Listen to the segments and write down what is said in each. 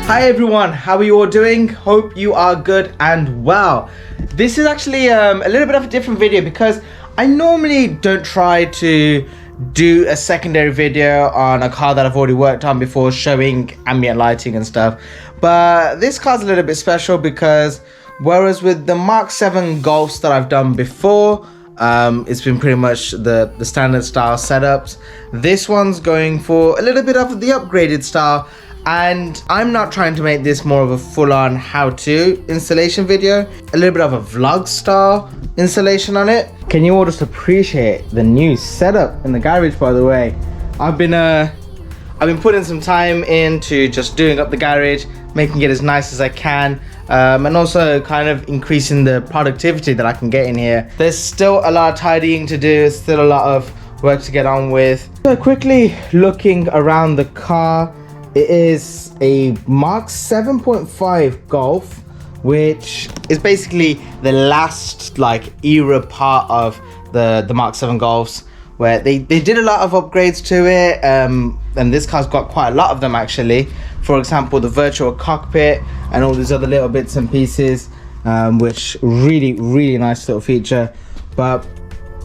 Hi everyone, how are you all doing? Hope you are good and well. This is actually a little bit of a different video because I normally don't try to do a secondary video on a car that I've already worked on before, showing ambient lighting and stuff. But this car's a little bit special because whereas with the MK7 Golfs that I've done before, it's been pretty much the standard style setups, this one's going for a little bit of the upgraded style. And I'm not trying to make this more of a full-on how-to installation video, a little bit of a vlog style installation on it. Can you all just appreciate the new setup in the garage, by the way? I've been putting some time into just doing up the garage, making it as nice as I can, and also kind of increasing the productivity that I can get in here. There's still a lot of tidying to do, still a lot of work to get on with. So quickly looking around the car, it is a MK7.5 Golf, which is basically the last era part of the MK7 Golfs, where they did a lot of upgrades to it, and this car's got quite a lot of them actually. For example, the virtual cockpit and all these other little bits and pieces, which really nice little feature. But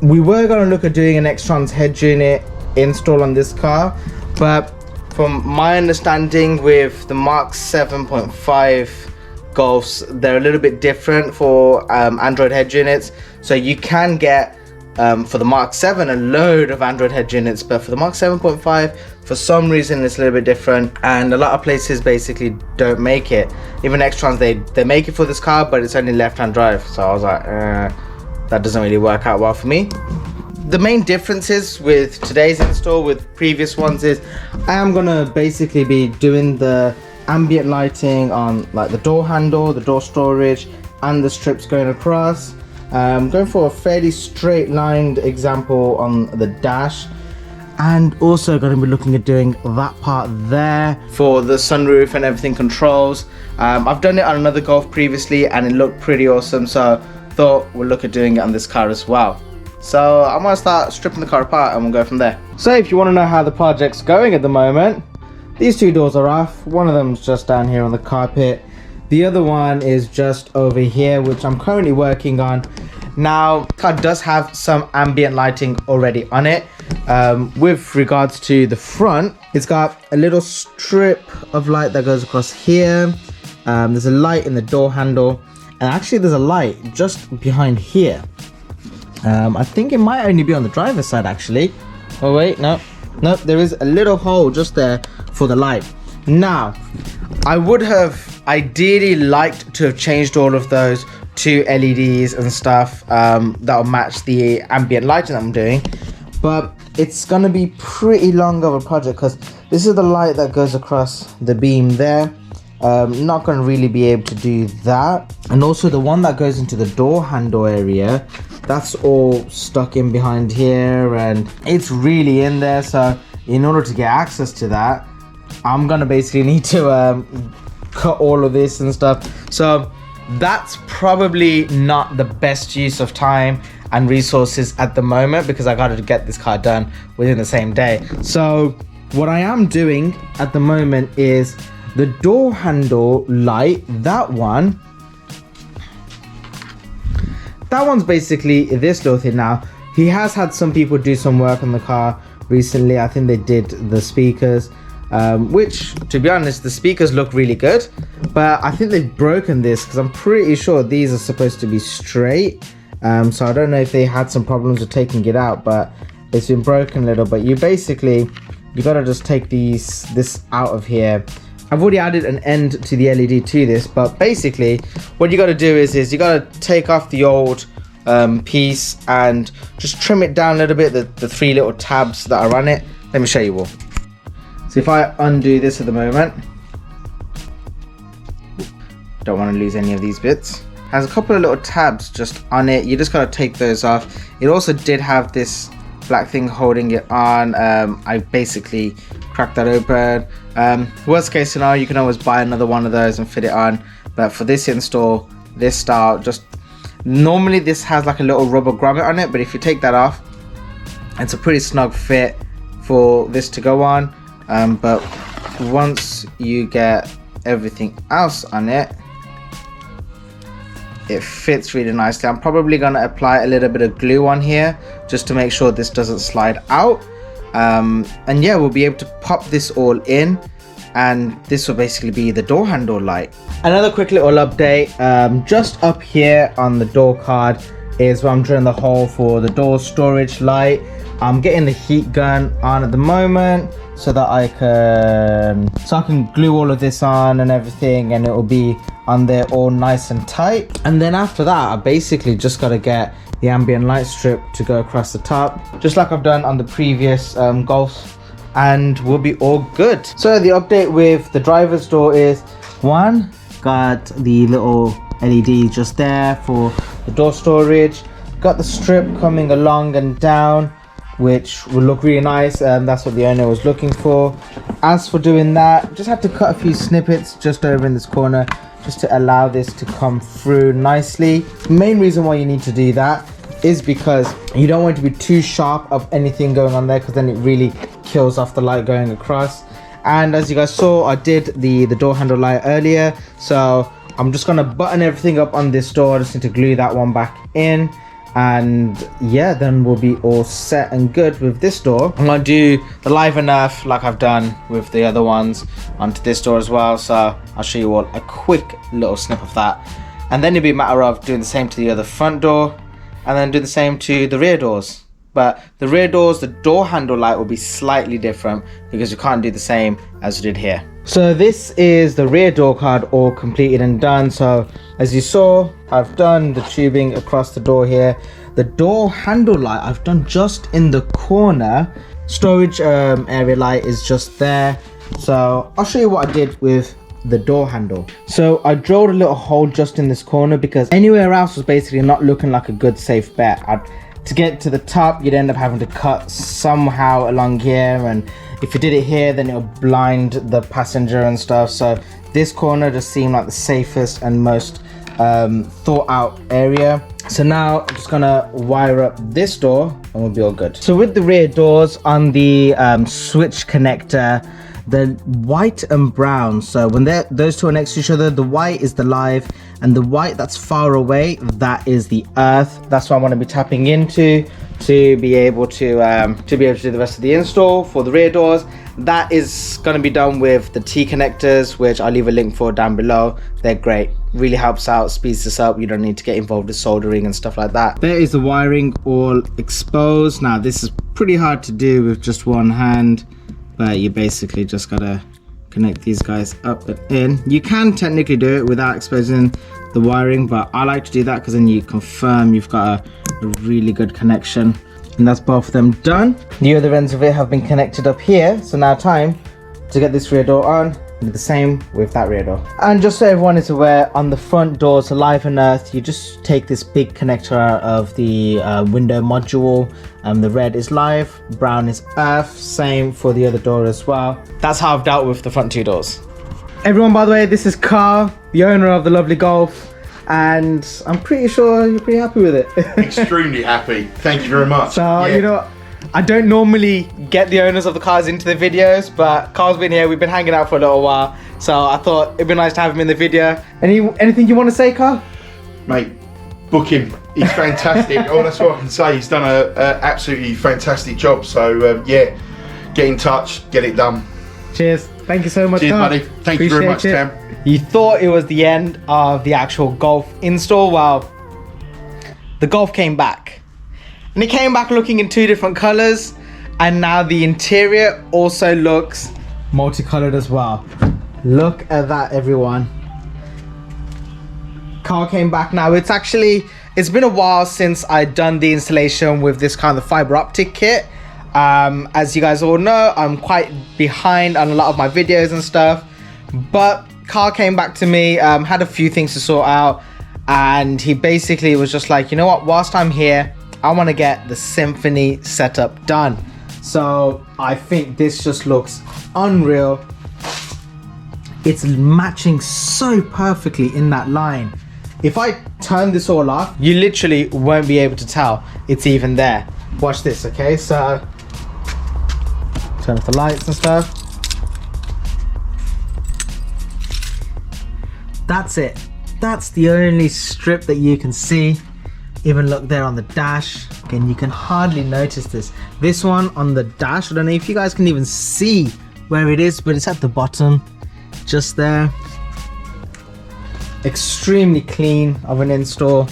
we were going to look at doing an Extron's head unit install on this car, but from my understanding with the MK7.5 Golfs, they're a little bit different for Android head units. So you can get for the MK7 a load of Android head units, but for the MK7.5, for some reason it's a little bit different, and a lot of places basically don't make it. Even Extrons, they make it for this car, but it's only left-hand drive. So I was like, that doesn't really work out well for me. The main differences with today's install with previous ones is I am gonna basically be doing the ambient lighting on the door handle, the door storage, and the strips going across. I'm going for a fairly straight lined example on the dash, and also going to be looking at doing that part there for the sunroof and everything controls. I've done it on another Golf previously and it looked pretty awesome, so thought we'll look at doing it on this car as well. So I'm going to start stripping the car apart and we'll go from there. So if you want to know how the project's going at the moment, these two doors are off. One of them's just down here on the carpet. The other one is just over here, which I'm currently working on. Now, the car does have some ambient lighting already on it. With regards to the front, it's got a little strip of light that goes across here. There's a light in the door handle, and actually there's a light just behind here. I think it might only be on the driver's side actually. Oh wait, no, there is a little hole just there for the light. Now, I would have ideally liked to have changed all of those to LEDs and stuff that'll match the ambient lighting that I'm doing, but it's gonna be pretty long of a project because this is the light that goes across the beam there. Not gonna really be able to do that, and also the one that goes into the door handle area, that's all stuck in behind here and it's really in there. So in order to get access to that, I'm gonna basically need to cut all of this and stuff. So that's probably not the best use of time and resources at the moment because I gotta get this car done within the same day. So what I am doing at the moment is the door handle light, that one's basically this little thing. Now, he has had some people do some work on the car recently. I think they did the speakers, which, to be honest, the speakers look really good, but I think they've broken this because I'm pretty sure these are supposed to be straight. So I don't know if they had some problems with taking it out, but it's been broken a little. But you gotta just take this out of here. I've already added an end to the LED to this, but basically what you got to do is you got to take off the old piece and just trim it down a little bit, the three little tabs that are on it. Let me show you all. So if I undo this at the moment, don't want to lose any of these bits. Has a couple of little tabs just on it. You just got to take those off. It also did have this black thing holding it on. I basically cracked that open. Worst case scenario, you can always buy another one of those and fit it on, but for this install, this style, just normally this has like a little rubber grommet on it, but if you take that off, it's a pretty snug fit for this to go on. But once you get everything else on it, it fits really nicely. I'm probably going to apply a little bit of glue on here just to make sure this doesn't slide out. And yeah, we'll be able to pop this all in, and this will basically be the door handle light. Another quick little update, just up here on the door card is where I'm drilling the hole for the door storage light. I'm getting the heat gun on at the moment so that I can glue all of this on and everything, and it will be on there all nice and tight. And then after that, I basically just got to get the ambient light strip to go across the top, just like I've done on the previous Golfs, and we'll be all good. So the update with the driver's door is, one, got the little LED just there for the door storage, got the strip coming along and down, which will look really nice, and that's what the owner was looking for. As for doing that, just had to cut a few snippets just over in this corner just to allow this to come through nicely. The main reason why you need to do that is because you don't want it to be too sharp of anything going on there, because then it really kills off the light going across. And as you guys saw, I did the door handle light earlier, so I'm just gonna button everything up on this door. I just need to glue that one back in, and yeah, then we'll be all set and good with this door. I'm gonna do the Live and Earth like I've done with the other ones onto this door as well, so I'll show you all a quick little snip of that, and then it'll be a matter of doing the same to the other front door and then do the same to the rear doors. But the rear doors, the door handle light will be slightly different because you can't do the same as you did here. So this is the rear door card all completed and done. So as you saw, I've done the tubing across the door here. The door handle light I've done just in the corner. Storage area light is just there. So I'll show you what I did with the door handle. So I drilled a little hole just in this corner because anywhere else was basically not looking like a good safe bet. To get to the top, you'd end up having to cut somehow along here, and if you did it here, then it'll blind the passenger and stuff. So this corner just seemed like the safest and most thought out area. So now I'm just gonna wire up this door and we'll be all good. So with the rear doors on the switch connector, the white and brown, so when those two are next to each other, the white is the live and the white that's far away, that is the earth. That's what I want to be tapping into to be able to do the rest of the install for the rear doors. That is going to be done with the T connectors, which I'll leave a link for down below. They're great, really helps out, speeds this up. You don't need to get involved with soldering and stuff like that. There is the wiring all exposed. Now this is pretty hard to do with just one hand, but you basically just gotta connect these guys up and in. You can technically do it without exposing the wiring, but I like to do that because then you confirm you've got a really good connection. And that's both of them done. The other ends of it have been connected up here, so now time to get this rear door on. Do the same with that rear door. And just so everyone is aware, on the front doors, Live and Earth, you just take this big connector out of the window module. The red is live, brown is earth, same for the other door as well. That's how I've dealt with the front two doors. Everyone, by the way, this is Carl, the owner of the lovely Golf, and I'm pretty sure you're pretty happy with it. Extremely happy, thank you very much. So yeah. You know, I don't normally get the owners of the cars into the videos, but Carl's been here, we've been hanging out for a little while, so I thought it'd be nice to have him in the video. Anything you want to say, Carl? Mate, book him, he's fantastic. Oh, that's what I can say, he's done an absolutely fantastic job, so yeah, get in touch, get it done. Cheers, thank you so much. Cheers, Carl. buddy, thank you very much, Tam. You thought it was the end of the actual Golf install. Well, the Golf came back. And it came back looking in two different colors, and now the interior also looks multicolored as well. Look at that, everyone. Car came back now. It's been a while since I'd done the installation with this kind of Fibre Optic kit. As you guys all know, I'm quite behind on a lot of my videos and stuff, but Carl came back to me, had a few things to sort out, and he basically was just like, you know what, whilst I'm here, I want to get the Symphony setup done. So I think this just looks unreal. It's matching so perfectly in that line. If I turn this all off, you literally won't be able to tell it's even there. Watch this, okay? So turn off the lights and stuff. That's it. That's the only strip that you can see. Even look there on the dash. Again, you can hardly notice this. This one on the dash, I don't know if you guys can even see where it is, but it's at the bottom, just there. Extremely clean of an install.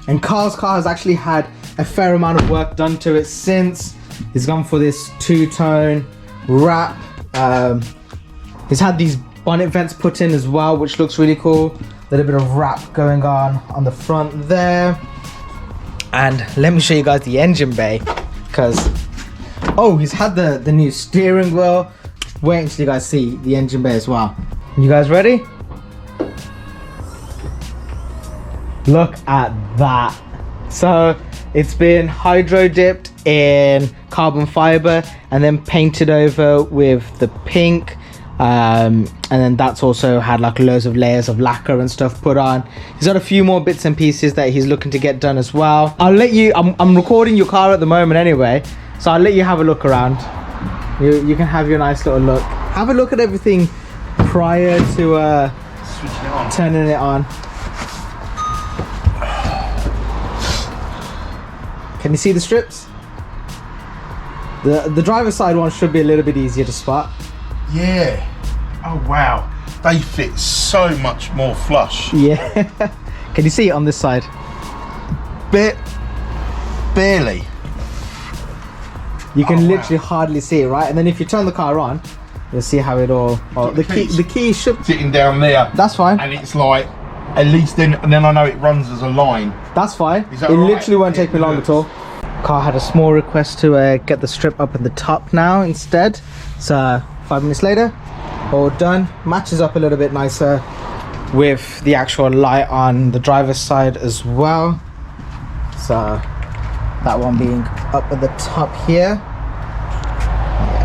And Carl's car has actually had a fair amount of work done to it since. He's gone for this two-tone wrap. He's had these bonnet vents put in as well, which looks really cool. A little bit of wrap going on the front there. And let me show you guys the engine bay, because oh, he's had the new steering wheel. Wait until you guys see the engine bay as well. You guys ready? Look at that. So it's been hydro dipped in carbon fiber and then painted over with the pink. And then that's also had like loads of layers of lacquer and stuff put on. He's got a few more bits and pieces that he's looking to get done as well. I'll let you, I'm recording your car at the moment anyway, so I'll let you have a look around. You can have your nice little look. Have a look at everything prior to turning it on. Can you see the strips? The driver's side one should be a little bit easier to spot. Yeah. Oh wow. They fit so much more flush. Yeah. Can you see it on this side? Barely. You can literally hardly see it, right? And then if you turn the car on, you'll see how it all. Oh, the key should sitting down there. That's fine. And it's like, at least then I know it runs as a line. That's fine. Is that it right? literally won't take me long at all. Car had a small request to get the strip up at the top now instead. So 5 minutes later, all done. Matches up a little bit nicer with the actual light on the driver's side as well. So that one being up at the top here.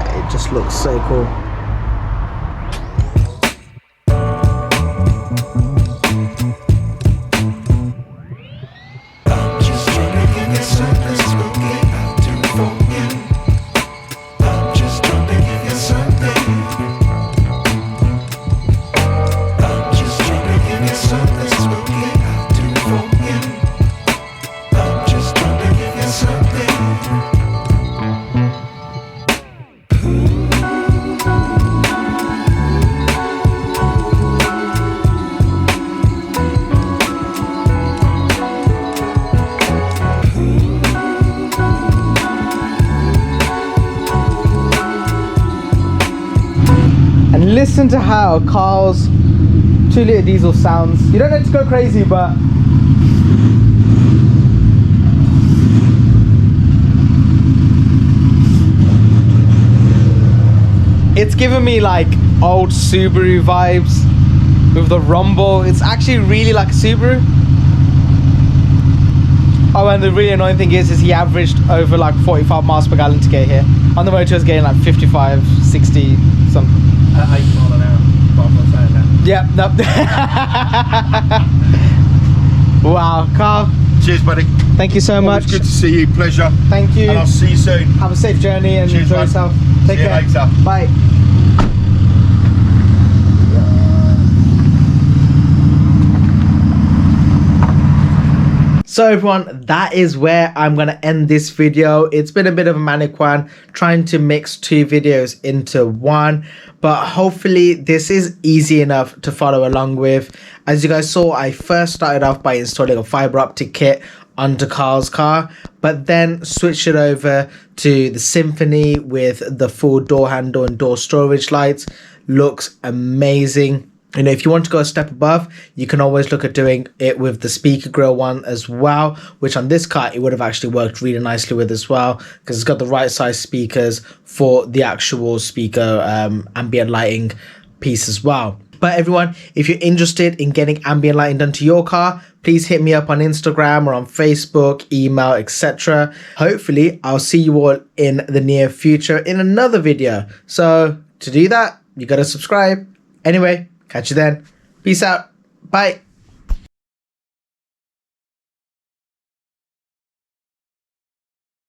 Yeah, it just looks so cool. Listen to how Carl's 2-litre diesel sounds. You don't need to go crazy, but it's giving me like old Subaru vibes with the rumble. It's actually really like a Subaru. Oh, and the really annoying thing is he averaged over like 45 miles per gallon to get here. On the motor, he was getting like 55, 60, something. 8 miles an hour, but I'm not saying that. Yep, nope. Wow, Carl. Cheers, buddy. Thank you so much. Good to see you. Pleasure. Thank you. And I'll see you soon. Have a safe journey and Cheers, enjoy bud. yourself. Take See you care. later. Bye. So everyone, that is where I'm going to end this video. It's been a bit of a manic one, trying to mix 2 videos into one, but hopefully this is easy enough to follow along with. As you guys saw, I first started off by installing a fibre optic kit onto Carl's car, but then switched it over to the Symphony with the full door handle and door storage lights. Looks amazing. You know, if you want to go a step above, you can always look at doing it with the speaker grill one as well, which on this car, it would have actually worked really nicely with as well, because it's got the right size speakers for the actual speaker ambient lighting piece as well. But everyone, if you're interested in getting ambient lighting done to your car, please hit me up on Instagram or on Facebook, email, etc. Hopefully, I'll see you all in the near future in another video. So to do that, you got to subscribe. Anyway, catch you then. Peace out. Bye.